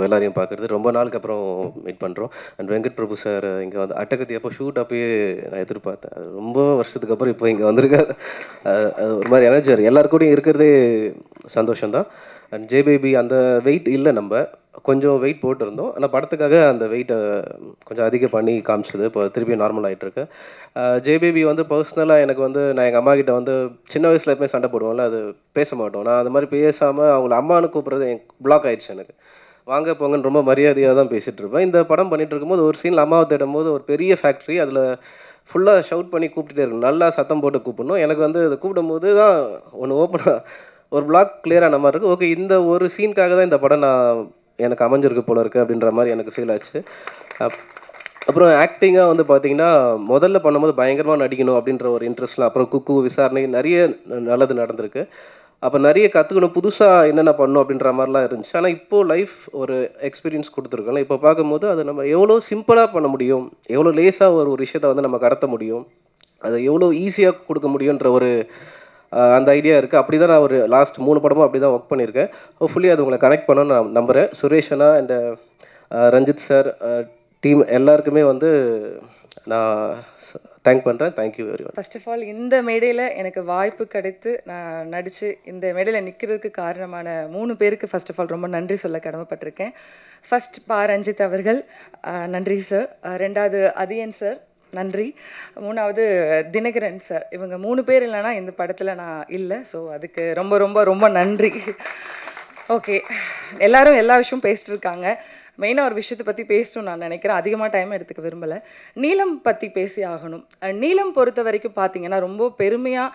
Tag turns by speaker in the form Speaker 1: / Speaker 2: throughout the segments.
Speaker 1: எல்லாரையும் பார்க்குறது ரொம்ப நாளுக்கு அப்புறம் மீட் பண்ணுறோம். அண்ட் வெங்கட் பிரபு சார் இங்கே வந்து அட்டகத்தி அப்போ ஷூட் அப்பயே நான் எதிர்பார்த்தேன். அது ரொம்ப வருஷத்துக்கு அப்புறம் இப்போ இங்கே வந்திருக்காரு. அது ஒரு மாதிரி எனர்ஜி எல்லாரு கூடயும் இருக்கிறதே சந்தோஷம் தான். அண்ட் ஜேபேபி அந்த வெயிட் இல்லை, நம்ம கொஞ்சம் வெயிட் போட்டிருந்தோம். ஆனால் படத்துக்காக அந்த வெயிட்டை கொஞ்சம் அதிகம் பண்ணி காமிச்சது. இப்போ திருப்பி நார்மல் ஆகிட்டு இருக்கு. ஜேபேபி வந்து பர்சனலாக எனக்கு வந்து நான் எங்கள் அம்மா கிட்ட வந்து சின்ன வயசில் எப்பவுமே சண்டை போடுவோம்ல, அது பேச மாட்டோம். நான் அது மாதிரி பேசாமல் அவங்கள அம்மானு கூப்பிட்றது எனக்கு பிளாக் ஆயிடுச்சு. எனக்கு வாங்க போங்கன்னு ரொம்ப மரியாதையாக தான் பேசிகிட்டு இருப்பேன். இந்த படம் பண்ணிட்டு இருக்கும்போது ஒரு சீனில் அம்மாவை தேடும்போது ஒரு பெரிய ஃபேக்ட்ரி, அதில் ஃபுல்லாக ஷவுட் பண்ணி கூப்பிட்டுட்டே இருக்கணும், நல்லா சத்தம் போட்டு கூப்பிடணும். எனக்கு வந்து அதை கூப்பிடும்போது தான் ஒன்று ஓப்பனாக ஒரு பிளாக் கிளியராக நம்ம இருக்குது. ஓகே, இந்த ஒரு சீனுக்காக தான் இந்த படம் எனக்கு அமைஞ்சிருக்கு போல இருக்குது அப்படின்ற மாதிரி எனக்கு ஃபீல் ஆச்சு. அப்புறம் ஆக்டிங்காக வந்து பார்த்தீங்கன்னா முதல்ல பண்ணும்போது பயங்கரமாக நடிக்கணும் அப்படின்ற ஒரு இன்ட்ரெஸ்ட்லாம், அப்புறம் குக்கு விசாரணை நிறைய நல்லது நடந்திருக்கு. அப்போ நிறைய கற்றுக்கணும், புதுசாக என்னென்ன பண்ணணும் அப்படின்ற மாதிரிலாம் இருந்துச்சு. ஆனால் இப்போது லைஃப் ஒரு எக்ஸ்பீரியன்ஸ் கொடுத்துருக்கோம்ல, இப்போ பார்க்கும்போது அதை நம்ம எவ்வளோ சிம்பிளாக பண்ண முடியும், எவ்வளோ லேஸாக ஒரு விஷயத்தை வந்து நம்ம கடத்த முடியும், அதை எவ்வளோ ஈஸியாக கொடுக்க முடியுன்ற ஒரு அந்த ஐடியா இருக்குது. அப்படி தான் நான் ஒரு லாஸ்ட் 3 படமும் அப்படி தான் ஒர்க் பண்ணியிருக்கேன். ஹோப்ஃபுல்லி அது உங்களை கனெக்ட் பண்ணணும்னு நான் நம்புகிறேன். சுரேஷ் அண்ணா அண்ட் ரஞ்சித் சார், டீம் எல்லாருக்குமே வந்து நான் தேங்க் பண்ணுறேன். Thank you very much.
Speaker 2: First of all இந்த மேடையில் எனக்கு வாய்ப்பு கிடைத்து நான் நடித்து இந்த மேடையில் நிற்கிறதுக்கு காரணமான 3 பேருக்கு ஃபர்ஸ்ட் ஆஃப் ஆல் ரொம்ப நன்றி சொல்ல கடமைப்பட்டிருக்கேன். ஃபர்ஸ்ட் ரஞ்சித் அவர்கள், நன்றி சார். 2வது அதியன் சார், நன்றி. 3வது தினகரன் சார். இவங்க 3 பேர் இல்லைன்னா இந்த படத்தில் நான் இல்லை. ஸோ அதுக்கு ரொம்ப ரொம்ப ரொம்ப நன்றி. ஓகே, எல்லாரும் எல்லா விஷயமும் பேசிட்டு இருக்காங்க. மெயினாக ஒரு விஷயத்தை பற்றி பேசணும்னு நான் நினைக்கிறேன். அதிகமாக டைம் எடுத்துக்க விரும்பலை. நீலம் பற்றி பேசி ஆகணும். நீலம் பொறுத்த வரைக்கும் பார்த்தீங்கன்னா ரொம்ப பெருமையாக,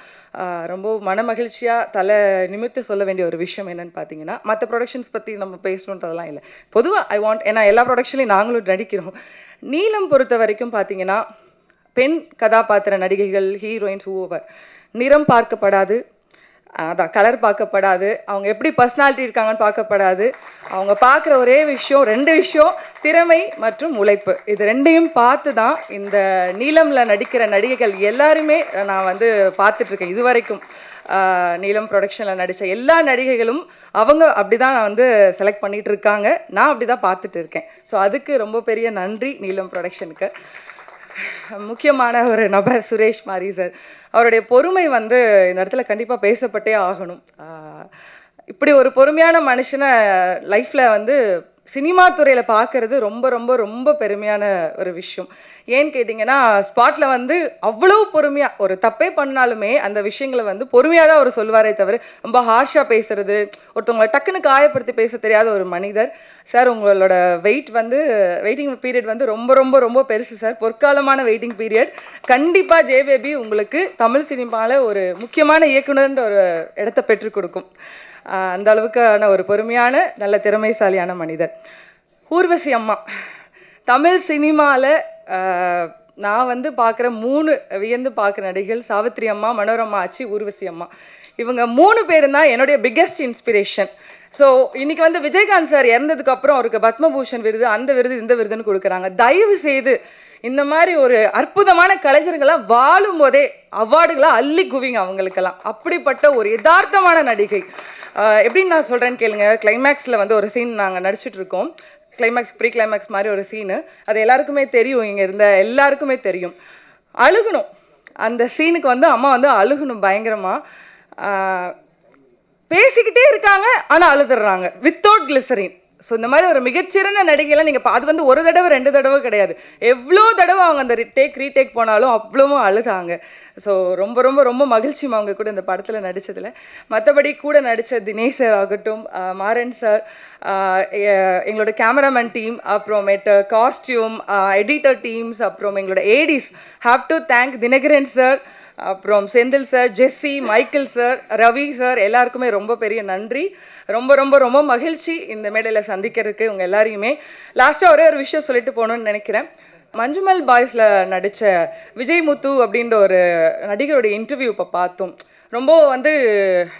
Speaker 2: ரொம்ப மனமகிழ்ச்சியாக தலை நிமிர்த்து சொல்ல வேண்டிய ஒரு விஷயம் என்னென்னு பார்த்தீங்கன்னா, மற்ற ப்ரொடக்ஷன்ஸ் பற்றி நம்ம பேசணுன்றதெல்லாம் இல்லை. பொதுவாக ஏன்னா எல்லா ப்ரொடக்ஷன்லையும் நாங்களும் நடிக்கிறோம். நீலம் பொறுத்த வரைக்கும் பார்த்தீங்கன்னா பெண் கதாபாத்திர நடிகைகள், ஹீரோயின்ஸ், ஓவர் நிறம் பார்க்கப்படாது, அதான் கலர் பார்க்கப்படாது, அவங்க எப்படி பர்சனாலிட்டி இருக்காங்கன்னு பார்க்கப்படாது. அவங்க பார்க்குற ஒரே விஷயம் 2 விஷயம், திறமை மற்றும் உழைப்பு. இது 2யும் பார்த்து தான் இந்த நீலமில் நடிக்கிற நடிகைகள் எல்லாருமே நான் வந்து பார்த்துட்ருக்கேன். இது வரைக்கும் நீலம் ப்ரொடக்ஷனில் நடித்த எல்லா நடிகைகளும் அவங்க அப்படி தான் நான் வந்து செலக்ட் பண்ணிகிட்டு இருக்காங்க. நான் அப்படி தான் பார்த்துட்டு இருக்கேன். ஸோ அதுக்கு ரொம்ப பெரிய நன்றி நீலம் ப்ரொடக்ஷனுக்கு. முக்கியமான ஒரு நபர் சுரேஷ் மாரி சார். அவருடைய பொறுமை வந்து இந்த இடத்துல கண்டிப்பாக பேசப்பட்டே ஆகணும். இப்படி ஒரு பொறுமையான மனுஷனை லைஃப்பில் வந்து சினிமா துறையில் பார்க்கறது ரொம்ப ரொம்ப ரொம்ப பெருமையான ஒரு விஷயம். ஏன்னு கேட்டிங்கன்னா, ஸ்பாட்டில் வந்து அவ்வளோ பொறுமையாக ஒரு தப்பே பண்ணாலுமே அந்த விஷயங்களை வந்து பொறுமையாக தான் அவர் சொல்லுவாரே தவிர ரொம்ப ஹார்ஷாக பேசுறது, ஒருத்தவங்களை டக்குன்னு காயப்படுத்தி பேச தெரியாத ஒரு மனிதர். சார், உங்களோட வெயிட்டிங் பீரியட் வந்து ரொம்ப ரொம்ப ரொம்ப பெருசு சார். பொற்காலமான waiting period. கண்டிப்பாக ஜேபேபி உங்களுக்கு தமிழ் சினிமாவில் ஒரு முக்கியமான இயக்குனர்ன்ற ஒரு இடத்த பெற்றுக் கொடுக்கும். அந்த அளவுக்கான ஒரு பொறுமையான நல்ல திறமைசாலியான மனிதர். ஊர்வசி அம்மா, தமிழ் சினிமாவில் நான் வந்து பார்க்குற 3 வியந்து பார்க்குற நடிகைகள் சாவித்ரி அம்மா, மனோரமா ஆச்சி, ஊர்வசி அம்மா. இவங்க 3 பேரும் தான் என்னுடைய பிக்கெஸ்ட் இன்ஸ்பிரேஷன். ஸோ இன்றைக்கி வந்து விஜயகாந்த் சார் இறந்ததுக்கப்புறம் அவருக்கு பத்மபூஷன் விருது, அந்த விருது, இந்த விருதுன்னு கொடுக்குறாங்க. தயவு செய்து இந்த மாதிரி ஒரு அற்புதமான கலைஞர்களாக வாழும் போதே அவார்டுகளாக அள்ளி குவிங்க அவங்களுக்கெல்லாம். அப்படிப்பட்ட ஒரு யதார்த்தமான நடிகை. எப்படின்னு நான் சொல்கிறேன்னு கேளுங்க. கிளைமேக்ஸில் வந்து ஒரு சீன் நாங்கள் நடிச்சிட்ருக்கோம். கிளைமேக்ஸ், ப்ரீ கிளைமேக்ஸ் மாதிரி ஒரு சீனு. அது எல்லாருக்குமே தெரியும், இங்கே இருந்த எல்லாருக்குமே தெரியும். அழுகணும். அந்த சீனுக்கு வந்து அம்மா வந்து அழுகணும் பயங்கரமாக. பேசிக்கிட்டே இருக்காங்க ஆனால் அழுதுடுறாங்க வித்தவுட் கிளிசரின். ஸோ இந்த மாதிரி ஒரு மிகச்சிறந்த நடிகைலாம் நீங்கள் அது வந்து 1 தடவை 2 தடவை கிடையாது, எவ்வளோ தடவை அவங்க அந்த ரீடேக் போனாலும் அவ்வளவும் அழுதாங்க. ஸோ ரொம்ப ரொம்ப ரொம்ப மகிழ்ச்சிமா அவங்க கூட இந்த படத்தில் நடித்ததில். மற்றபடி கூட நடித்த தினேஷ் சார் ஆகட்டும், மாறன் சார், எங்களோட கேமராமேன் டீம், அப்புறமேட்டு காஸ்டியூம், எடிட்டர் டீம்ஸ், அப்புறம் எங்களோட ADs, have to thank Dinakaran sir, அப்புறம் Senthil sir, Jessie, Michael sir, Ravi sir, எல்லாருக்குமே ரொம்ப பெரிய நன்றி. ரொம்ப ரொம்ப ரொம்ப மகிழ்ச்சி இந்த மேடையில் சந்திக்கிறதுக்கு உங்கள் எல்லாரையுமே. லாஸ்ட்டாக ஒரே ஒரு விஷயம் சொல்லிட்டு போகணுன்னு நினைக்கிறேன். மஞ்சுமல் பாய்ஸில் நடித்த விஜய் முத்து அப்படின்ற ஒரு நடிகருடைய இன்டர்வியூ இப்போ பார்த்தோம். ரொம்ப வந்து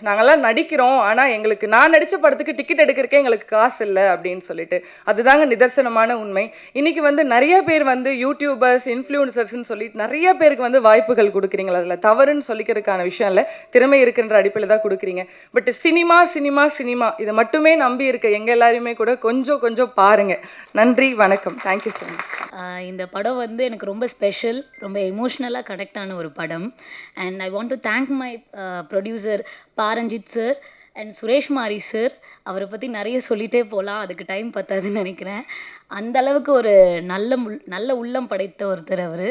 Speaker 2: நாங்கள்லாம் நடிக்கிறோம், ஆனால் எங்களுக்கு நான் நடித்த படத்துக்கு டிக்கெட் எடுக்கிறக்கே எங்களுக்கு காசு இல்லை அப்படின்னு சொல்லிட்டு, அதுதாங்க நிதர்சனமான உண்மை. இன்றைக்கி வந்து நிறைய பேர் வந்து யூடியூபர்ஸ், இன்ஃப்ளூயன்சர்ஸ்ன்னு சொல்லிட்டு நிறைய பேருக்கு வந்து வாய்ப்புகள் கொடுக்குறீங்களா, அதில் தவறுன்னு சொல்லிக்கிறதுக்கான விஷயம் இல்லை, திறமை இருக்குன்ற அடிப்படையில் தான் கொடுக்குறீங்க. பட் சினிமா சினிமா சினிமா இதை மட்டுமே நம்பி இருக்க எங்கள் எல்லாருமே கூட கொஞ்சம் கொஞ்சம் பாருங்கள். நன்றி, வணக்கம். Thank you so much.
Speaker 3: இந்த படம் வந்து எனக்கு ரொம்ப ஸ்பெஷல், ரொம்ப எமோஷ்னலாக கனெக்ட் ஆன ஒரு படம். And I want to thank my producer Pa Ranjith sir and Suresh மாரி சார். அவரை பற்றி நிறைய சொல்லிகிட்டே போகலாம், அதுக்கு டைம் பத்தாதுன்னு நினைக்கிறேன். அந்த அளவுக்கு ஒரு நல்ல உள்ளம் படைத்த ஒருத்தர் அவர்.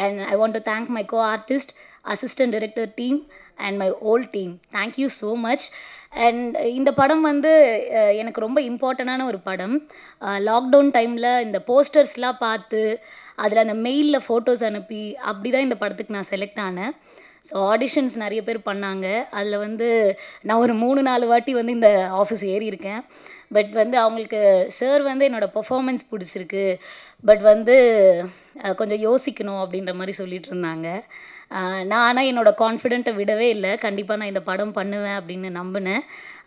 Speaker 3: And I want to thank my co artist, assistant director team and my whole team. Thank you so much. And இந்த படம் வந்து எனக்கு ரொம்ப இம்பார்ட்டண்டான ஒரு படம். லாக்டவுன் டைமில் இந்த போஸ்டர்ஸ்லாம் பார்த்து அதில் அந்த மெயிலில் ஃபோட்டோஸ் அனுப்பி அப்படி தான் இந்த படத்துக்கு நான் செலக்ட் ஆனேன். ஸோ ஆடிஷன்ஸ் நிறைய பேர் பண்ணாங்க. அதில் வந்து நான் ஒரு 3-4 வாட்டி வந்து இந்த ஆஃபீஸ் ஏறி இருக்கேன். பட் வந்து அவங்களுக்கு சார் வந்து என்னோடய பெர்ஃபார்மன்ஸ் பிடிச்சிருக்கு, பட் வந்து கொஞ்சம் யோசிக்கணும் அப்படின்ற மாதிரி சொல்லிகிட்டு இருந்தாங்க. நான் ஆனால் என்னோடய கான்ஃபிடென்ட்டை விடவே இல்லை. கண்டிப்பாக நான் இந்த படம் பண்ணுவேன் அப்படின்னு நம்பினேன்.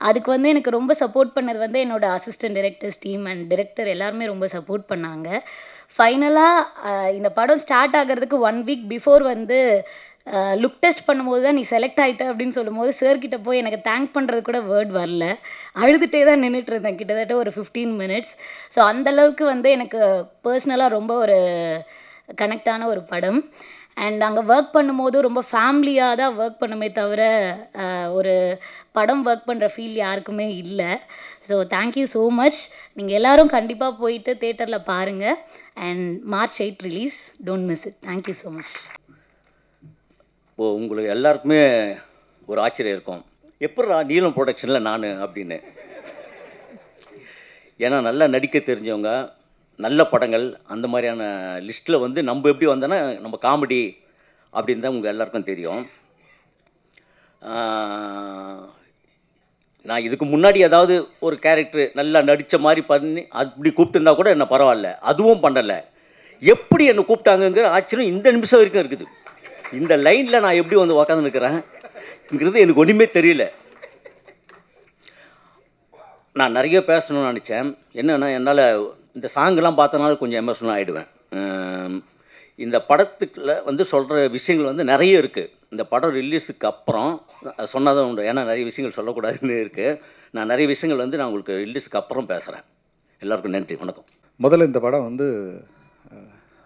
Speaker 3: அதுக்கு வந்து எனக்கு ரொம்ப சப்போர்ட் பண்ணது வந்து என்னோடய assistant directors team and director எல்லாருமே ரொம்ப சப்போர்ட் பண்ணாங்க. ஃபைனலாக இந்த படம் ஸ்டார்ட் ஆகிறதுக்கு 1 வீக் பிஃபோர் வந்து லுக் டெஸ்ட் பண்ணும்போது தான் நீ செலக்ட் ஆகிட்ட அப்படின்னு சொல்லும்போது சார்கிட்ட போய் எனக்கு தேங்க் பண்ணுறது கூட வேர்ட் வரல. அழுதுகிட்டே தான் நின்றுட்டு இருந்தேன் கிட்டத்தட்ட ஒரு 15 மினிட்ஸ். ஸோ அந்தளவுக்கு வந்து எனக்கு பர்சனலாக ரொம்ப ஒரு கனெக்டான ஒரு படம். அண்ட் அங்கே ஒர்க் பண்ணும்போது ரொம்ப ஃபேமிலியாக தான் ஒர்க் பண்ணுமே தவிர ஒரு படம் ஒர்க் பண்ணுற ஃபீல் யாருக்குமே இல்லை. So thank you so much. நீங்கள் எல்லோரும் கண்டிப்பாக போயிட்டு தேட்டரில் பாருங்கள். And March 8 release, don't miss it. Thank you so much.
Speaker 4: உங்களுக்கு எல்லாருக்குமே ஒரு ஆச்சரியம் இருக்கும், எப்பட்றா நீலம் ப்ரொடக்ஷனில் நான் அப்படின்னு. ஏன்னா நல்லா நடிக்க தெரிஞ்சவங்க, நல்ல படங்கள் அந்த மாதிரியான லிஸ்ட்டில் வந்து நம்ம எப்படி வந்தோன்னா நம்ம காமெடி அப்படின்னு தான் உங்கள் எல்லாருக்கும் தெரியும். நான் இதுக்கு முன்னாடி ஏதாவது ஒரு கேரக்டர் நல்லா நடித்த மாதிரி பண்ணி அப்படி கூப்பிட்டுருந்தா கூட என்ன பரவாயில்ல, அதுவும் பண்ணலை. எப்படி என்னை கூப்பிட்டாங்கங்கிற ஆச்சரியம் இந்த நிமிஷம் வரைக்கும் இருக்குது. இந்த லைனில் நான் எப்படி வந்து உக்காந்துருக்கிறேன்ங்கிறது எனக்கு ஒன்றுமே தெரியல. நான் நிறைய பேசணும்னு நினச்சேன். என்னென்னா என்னால் இந்த சாங்கெலாம் பார்த்தனால கொஞ்சம் எமோஷனல் ஆகிடுவேன். இந்த படத்துக்குள்ள வந்து சொல்கிற விஷயங்கள் வந்து நிறைய இருக்குது. இந்த படம் ரிலீஸுக்கு அப்புறம் சொன்னால் தான் உண்டு, ஏன்னா நிறைய விஷயங்கள் சொல்லக்கூடாதுன்னு இருக்குது. நான் நிறைய விஷயங்கள் வந்து நான் உங்களுக்கு ரிலீஸுக்கு அப்புறம் பேசுகிறேன். எல்லாருக்கும் நன்றி, வணக்கம்.
Speaker 5: முதல்ல இந்த படம் வந்து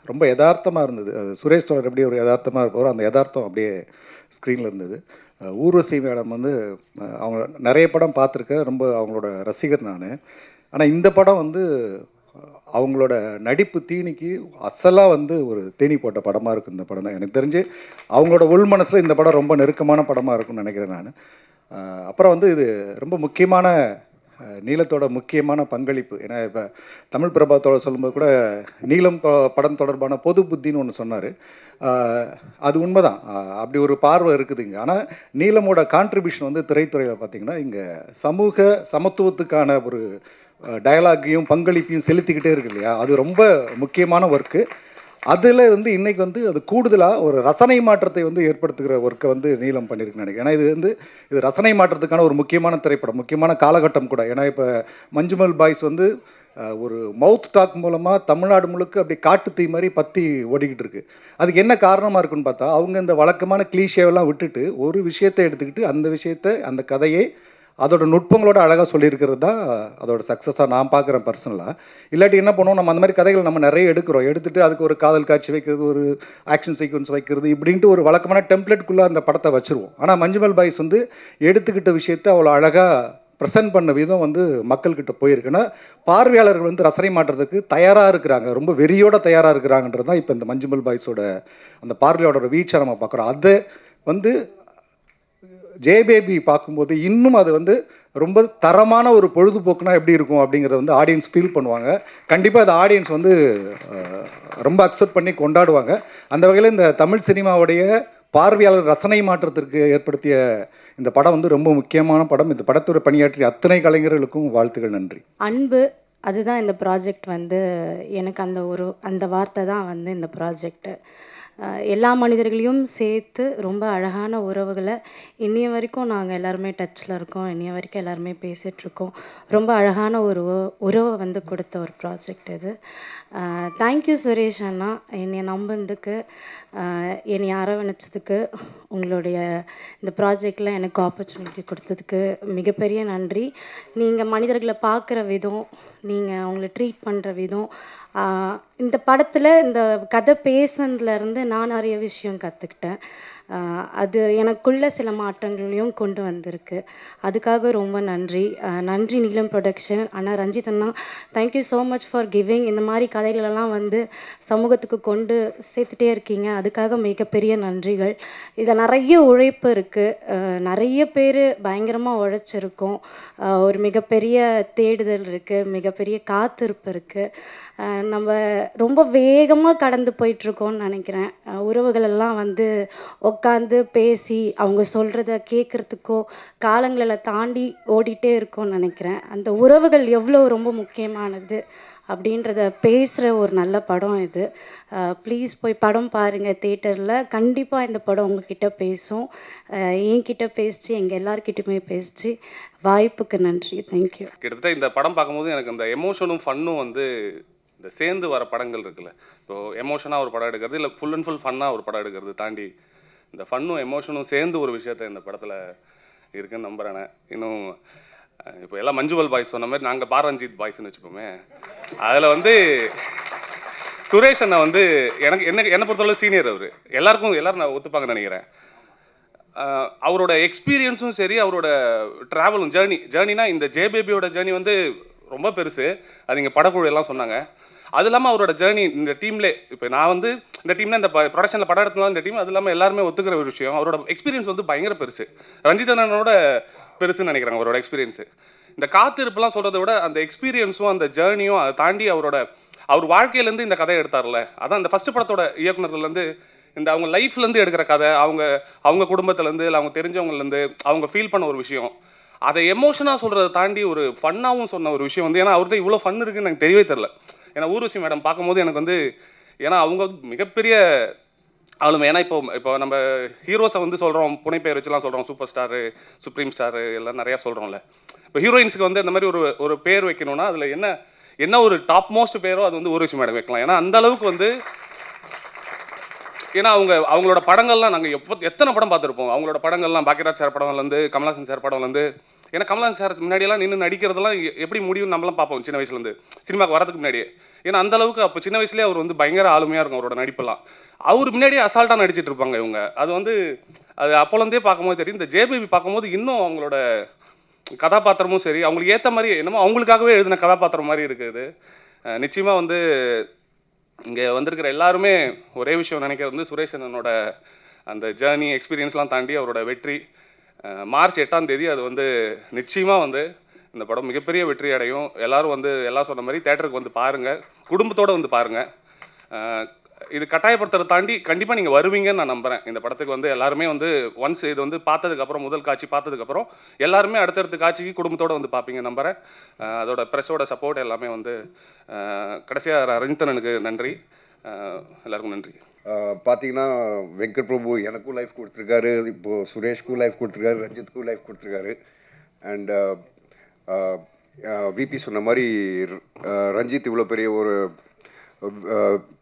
Speaker 5: ரொம்ப யதார்த்தமாக இருந்தது. சுரேஷ் தோழர் எப்படி ஒரு யதார்த்தமாக இருப்பாரோ அந்த யதார்த்தம் அப்படியே ஸ்க்ரீனில் இருந்தது. ஊர்வசி மேடம் வந்து அவங்க நிறைய படம் பார்த்துருக்கேன், ரொம்ப அவங்களோட ரசிகர் நான். ஆனால் இந்த படம் வந்து அவங்களோட நடிப்பு தீனிக்கு அசலாக வந்து ஒரு தேனி போட்ட படமாக இருக்குது இந்த படம் தான். எனக்கு தெரிஞ்சு அவங்களோட உள் மனசில் இந்த படம் ரொம்ப நெருக்கமான படமாக இருக்கும்னு நினைக்கிறேன் நான். அப்புறம் வந்து இது ரொம்ப முக்கியமான நீலத்தோட முக்கியமான பங்களிப்பு. ஏன்னா இப்போ தமிழ் பிரபாத்தோட சொல்லும்போது கூட நீலம் படம் தொடர்பான பொது புத்தின்னு ஒன்று சொன்னார். அது உண்மைதான், அப்படி ஒரு பார்வை இருக்குதுங்க. ஆனால் நீலமோட கான்ட்ரிபியூஷன் வந்து திரைத்துறையில் பார்த்திங்கன்னா இங்கே சமூக சமத்துவத்துக்கான ஒரு டயலாகையும் பங்களிப்பையும் செலுத்திக்கிட்டே இருக்கு இல்லையா, அது ரொம்ப முக்கியமான ஒர்க்கு. அதில் வந்து இன்றைக்கி வந்து அது கூடுதலாக ஒரு ரசனை மாற்றத்தை வந்து ஏற்படுத்துகிற ஒர்க்கை வந்து நீலம் பண்ணியிருக்குன்னு நினைக்கிறேன். ஏன்னா இது ரசனை மாற்றத்துக்கான ஒரு முக்கியமான திரைப்படம், முக்கியமான காலகட்டம் கூட. ஏன்னா இப்போ மஞ்சுமல் பாய்ஸ் வந்து ஒரு மவுத் டாக் மூலமாக தமிழ்நாடு முழுக்க அப்படி காட்டு தீ மாதிரி பற்றி ஓடிக்கிட்டு இருக்கு. அதுக்கு என்ன காரணமாக இருக்குன்னு பார்த்தா அவங்க இந்த வழக்கமான கிளீஷேவெல்லாம் விட்டுட்டு ஒரு விஷயத்தை எடுத்துக்கிட்டு அந்த விஷயத்தை அந்த கதையை அதோட நுட்பங்களோட அழகாக சொல்லியிருக்கிறது தான் அதோட சக்ஸஸாக நான் பார்க்குறேன் பர்சனலாக. இல்லாட்டி என்ன பண்ணுவோம், நம்ம அந்த மாதிரி கதைகள் நம்ம நிறைய எடுத்துகிட்டு அதுக்கு ஒரு காதல் காட்சி வைக்கிறது, ஒரு ஆக்ஷன் சீக்வன்ஸ் வைக்கிறது, இப்படின்ட்டு ஒரு வழக்கமான டெம்ப்ளேட்குள்ளே அந்த படத்தை வச்சுருவோம். ஆனால் மஞ்சுமல் பாய்ஸ் வந்து எடுத்துக்கிட்ட விஷயத்தை அவ்வளோ அழகாக ப்ரெசென்ட் பண்ண விதம் வந்து மக்கள்கிட்ட போயிருக்குன்னா பார்வையாளர்கள் வந்து ரசனை மாற்றுறதுக்கு தயாராக இருக்கிறாங்க, ரொம்ப வெறியோட தயாராக இருக்கிறாங்கன்றது தான் இப்போ இந்த மஞ்சுமல் பாய்ஸோட அந்த பார்வையோட வீச்சை நம்ம பார்க்குறோம். அதை வந்து ஜேபேபி பார்க்கும்போது இன்னும் அது வந்து ரொம்ப தரமான ஒரு பொழுதுபோக்குனா எப்படி இருக்கும் அப்படிங்கிறத வந்து ஆடியன்ஸ் ஃபீல் பண்ணுவாங்க. கண்டிப்பாக அந்த ஆடியன்ஸ் வந்து ரொம்ப அக்செப்ட் பண்ணி கொண்டாடுவாங்க. அந்த வகையில் இந்த தமிழ் சினிமாவுடைய பார்வையாளர் ரசனை மாற்றத்திற்கு ஏற்படுத்திய இந்த படம் வந்து ரொம்ப முக்கியமான படம். இந்த படத்தோட பணியாற்றிய அத்தனை கலைஞர்களுக்கும் வாழ்த்துக்கள், நன்றி.
Speaker 6: அன்பு, அதுதான் இந்த ப்ராஜெக்ட் வந்து எனக்கு அந்த வார்த்தை தான் வந்து இந்த ப்ராஜெக்ட்டு. எல்லா மனிதர்களையும் சேர்த்து ரொம்ப அழகான உறவுகளை இன்னைய வரைக்கும் நாங்கள் எல்லாருமே டச்சில் இருக்கோம். இன்னைய வரைக்கும் எல்லாருமே பேசிகிட்ருக்கோம். ரொம்ப அழகான ஒரு உறவை வந்து கொடுத்த ஒரு ப்ராஜெக்ட் இது. தேங்க்யூ சுரேஷ் அண்ணா, என்னை நம்பினதுக்கு, என்னை அரவணைச்சதுக்கு, உங்களுடைய இந்த ப்ராஜெக்டில் எனக்கு ஆப்பர்ச்சுனிட்டி கொடுத்ததுக்கு மிகப்பெரிய நன்றி. நீங்கள் மனிதர்களை பார்க்குற விதம், நீங்கள் அவங்கள ட்ரீட் பண்ணுற விதம், இந்த படத்தில் இந்த கதை பேசுனதுலேருந்து நான் நிறைய விஷயம் கற்றுக்கிட்டேன். அது எனக்குள்ள சில மாற்றங்களையும் கொண்டு வந்திருக்கு. அதுக்காக ரொம்ப நன்றி. நன்றி நீலம் ப்ரொடக்ஷன் அண்ணா, ரஞ்சித் அண்ணா, thank you so much for giving. இந்த மாதிரி கதைகளெல்லாம் வந்து சமூகத்துக்கு கொண்டு சேர்த்துட்டே இருக்கீங்க. அதுக்காக மிகப்பெரிய நன்றிகள். இதில் நிறைய உழைப்பு இருக்குது. நிறைய பேர் பயங்கரமாக உழைச்சிருக்கோம். ஒரு மிகப்பெரிய தேடுதல் இருக்குது, மிகப்பெரிய காத்திருப்பு இருக்குது. நம்ம ரொம்ப வேகமாக கடந்து போயிட்டுருக்கோன்னு நினைக்கிறேன். உறவுகளெல்லாம் வந்து உட்காந்து பேசி அவங்க சொல்கிறத கேட்குறதுக்கோ காலங்களில் தாண்டி ஓடிட்டே இருக்கோன்னு நினைக்கிறேன். அந்த உறவுகள் எவ்வளோ ரொம்ப முக்கியமானது அப்படின்றத பேசுகிற ஒரு நல்ல படம் இது. ப்ளீஸ் போய் படம் பாருங்கள் தேட்டரில். கண்டிப்பாக இந்த படம் உங்ககிட்ட பேசும். என்கிட்ட பேசிச்சு, எங்கள் எல்லாருக்கிட்டையுமே பேசிச்சு. வாய்ப்புக்கு நன்றி. தேங்க்யூ.
Speaker 7: கிட்டத்தட்ட இந்த படம் பார்க்கும்போது எனக்கு அந்த எமோஷனும் ஃபன்னும் வந்து இந்த சேர்ந்து வர படங்கள் இருக்குல்ல, இப்போ எமோஷனாக ஒரு படம் எடுக்கிறது இல்லை ஃபுல் அண்ட் ஃபுல் ஃபன்னாக ஒரு படம் எடுக்கிறது தாண்டி இந்த ஃபன்னும் எமோஷனும் சேர்ந்து ஒரு விஷயத்த இந்த படத்தில் இருக்குன்னு நம்புகிறேன். இன்னும் இப்போ எல்லாம் மஞ்சுவல் பாய்ஸ் சொன்ன மாதிரி நாங்கள் பாரஞ்சித் பாய்ஸ்ன்னு வச்சுப்போமே. அதில் வந்து சுரேஷ் அண்ணா வந்து எனக்கு என்னை பொறுத்தளவு சீனியர். அவர் எல்லாரும் நான் ஒத்துப்பாங்கன்னு நினைக்கிறேன். அவரோட எக்ஸ்பீரியன்ஸும் சரி, அவரோட ட்ராவலும் ஜேர்னினா இந்த ஜேபேபியோட ஜேர்னி வந்து ரொம்ப பெருசு. அது இங்கே படக்குழு எல்லாம் சொன்னாங்க. அது இல்லாமல் அவரோட ஜேர்னி இந்த டீம்லே, இப்போ நான் வந்து இந்த டீம்னா இந்த ப்ரொடக்ஷனில் படம் எடுத்தனால இந்த டீம், அது இல்லாமல் எல்லாருமே ஒத்துக்கிற ஒரு விஷயம், அவரோட எக்ஸ்பீரியன்ஸ் வந்து பயங்கர பெருசு. ரஞ்சித் அண்ணனோட பெருசுன்னு நினைக்கிறாங்க அவரோட எக்ஸ்பீரியன்ஸு. இந்த காத்திருப்புலாம் சொல்கிறத விட அந்த எக்ஸ்பீரியன்ஸும் அந்த ஜேர்னியும் அதை தாண்டி அவர் வாழ்க்கையிலேருந்து இந்த கதையை எடுத்தார்ல, அதான் இந்த ஃபஸ்ட்டு படத்தோட இயக்குனர்லேருந்து இந்த அவங்க லைஃப்லேருந்து எடுக்கிற கதை, அவங்க குடும்பத்துலேருந்து இல்லை அவங்க தெரிஞ்சவங்கலேருந்து அவங்க ஃபீல் பண்ண ஒரு விஷயம், அதை எமோஷனாக சொல்கிறத தாண்டி ஒரு ஃபன்னாகவும் சொன்ன ஒரு விஷயம் வந்து, ஏன்னா அவர்கிட்ட இவ்வளோ ஃபன் இருக்குன்னு எனக்கு தெரியவே தெரில. ஏன்னா ஊர்வசி மேடம் பார்க்கும்போது எனக்கு வந்து, ஏன்னா அவங்க மிகப்பெரிய ஆளுமை. ஏன்னா இப்போ நம்ம ஹீரோஸை வந்து சொல்கிறோம், புனைப்பெயர் வச்சுலாம் சொல்கிறோம், சூப்பர் ஸ்டாரு, சுப்ரீம் ஸ்டாரு எல்லாம் நிறையா சொல்கிறோம்ல. இப்போ ஹீரோயின்ஸுக்கு வந்து இந்த மாதிரி ஒரு பேர் வைக்கணும்னா அதில் என்ன ஒரு டாப் மோஸ்ட் பேரோ அது வந்து ஊர்வசி மேடம் வைக்கலாம். ஏன்னா அந்த அளவுக்கு வந்து, ஏன்னா அவங்களோட படங்கள்லாம் நாங்கள் எத்தனை படம் பார்த்துருப்போம். அவங்களோட படங்கள்லாம் பாக்கியராஜ் சார் படம்லேருந்து, கமல்ஹாசன் சார் படம்லேருந்து, ஏன்னா கமல்ஹாசன் சார் முன்னாடியெல்லாம் நின்று நடிக்கிறதெல்லாம் எப்படி முடியும்னு நம்மளாம் பார்ப்போம் சின்ன வயசுலேருந்து, சினிமாவுக்கு வரதுக்கு முன்னாடியே. ஏன்னா அந்த அளவுக்கு அப்போ சின்ன வயசுலேயே அவர் வந்து பயங்கர ஆளுமையாக இருக்கும் அவரோட நடிப்பெல்லாம். அவர் முன்னாடியே அசால்ட்டாக நடிச்சிட்டு இருப்பாங்க இவங்க. அது அப்போலேருந்தே பார்க்கும்போது தெரியும். இந்த ஜேபேபி பார்க்கும்போது இன்னும் அவங்களோட கதாபாத்திரமும் சரி, அவங்களுக்கு ஏற்ற மாதிரி என்னமோ அவங்களுக்காகவே எழுதின கதாபாத்திரம் மாதிரி இருக்குது. நிச்சயமாக வந்து இங்கே வந்திருக்கிற எல்லாருமே ஒரே விஷயம் நினைக்கிறது வந்து, சுரேஷ் அண்ணனோட அந்த ஜேர்னி எக்ஸ்பீரியன்ஸ்லாம் தாண்டி அவரோட வெற்றி மார்ச் 8ஆம் தேதி அது வந்து நிச்சயமாக வந்து இந்த படம் மிகப்பெரிய வெற்றி அடையும். எல்லோரும் வந்து எல்லாம் சொன்ன மாதிரி தேட்டருக்கு வந்து பாருங்கள், குடும்பத்தோடு வந்து பாருங்கள். இது கட்டாயப்படுத்துறதை தாண்டி கண்டிப்பாக நீங்கள் வருவீங்கன்னு நான் நம்புகிறேன். இந்த படத்துக்கு வந்து எல்லாருமே வந்து ஒன்ஸ் இது வந்து பார்த்ததுக்கப்புறம், முதல் காட்சி பார்த்ததுக்கப்புறம் எல்லாருமே அடுத்தடுத்த காட்சிக்கு குடும்பத்தோடு வந்து பார்ப்பீங்க நம்புகிறேன். அதோட ப்ரெஸ்ஸோட சப்போர்ட் எல்லாமே வந்து கடைசியாக ரஞ்சித்தனனுக்கு நன்றி. எல்லாருக்கும் நன்றி.
Speaker 8: பார்த்தீங்கன்னா வெங்கட் பிரபு எனக்கும் லைஃப் கொடுத்துருக்காரு, இப்போது சுரேஷ்க்கும் லைஃப் கொடுத்துருக்காரு, ரஞ்சித்துக்கும் லைஃப் கொடுத்துருக்காரு. அண்ட் விபி சொன்ன மாதிரி ரஞ்சித் இவ்வளோ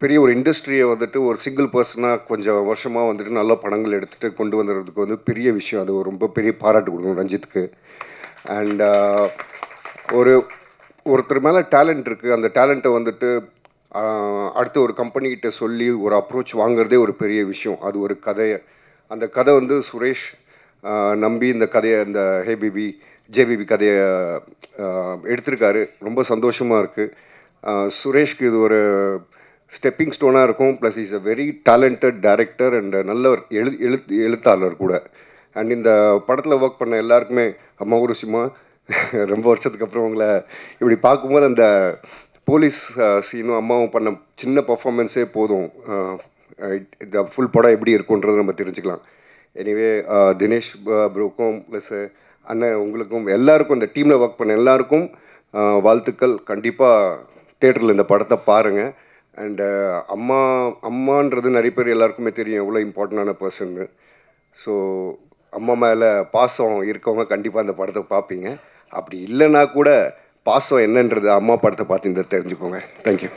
Speaker 8: பெரிய ஒரு இண்டஸ்ட்ரியை வந்துட்டு ஒரு சிங்கிள் பர்சனாக கொஞ்சம் வருஷமாக வந்துட்டு நல்ல படங்கள் எடுத்துகிட்டு கொண்டு வந்துடுறதுக்கு வந்து பெரிய விஷயம். அது ரொம்ப பெரிய பாராட்டு கொடுக்கணும் ரஞ்சித்துக்கு. அண்ட் ஒருத்தர் மேலே டேலண்ட் இருக்குது, அந்த டேலண்ட்டை வந்துட்டு அடுத்த ஒரு கம்பெனிகிட்ட சொல்லி ஒரு அப்ரோச் வாங்குறதே ஒரு பெரிய விஷயம். அது ஒரு அந்த கதை வந்து சுரேஷ் நம்பி இந்த கதையை, இந்த ஜேபிபி கதையை எடுத்திருக்காரு. ரொம்ப சந்தோஷமாக இருக்குது. சுரேஷ்க்கு இது ஒரு ஸ்டெப்பிங் ஸ்டோனாக இருக்கும். Plus is a very talented director and நல்ல ஒரு எழுத்தாளர் கூட. அண்ட் இந்த படத்தில் ஒர்க் பண்ண எல்லாருக்குமே, அம்மா ஊர்வசிமா ரொம்ப வருஷத்துக்கு அப்புறம் உங்களை இப்படி பார்க்கும்போது அந்த போலீஸ் சீனும் அம்மாவும் பண்ண சின்ன பர்ஃபார்மன்ஸே போதும், இந்த ஃபுல் படம் எப்படி இருக்குன்றது நம்ம தெரிஞ்சுக்கலாம். எனிவே தினேஷ் ப்ரோக்கும் ப்ளஸ் அண்ணன் உங்களுக்கும் எல்லாருக்கும், இந்த டீமில் ஒர்க் பண்ண எல்லாருக்கும் வாழ்த்துக்கள். கண்டிப்பாக தேட்டரில் இந்த படத்தை பாருங்கள். அண்டு அம்மான்றது நிறைய பேர் எல்லாருக்குமே தெரியும் எவ்வளோ இம்பார்ட்டண்டான பர்சன்னு. ஸோ அம்மா மேலே பாசம் இருக்கவங்க கண்டிப்பாக அந்த படத்தை பார்ப்பீங்க. அப்படி இல்லைன்னா கூட பாசம் என்னன்றது அம்மா படத்தை பார்த்து தெரிஞ்சுக்கோங்க. தேங்க்யூ.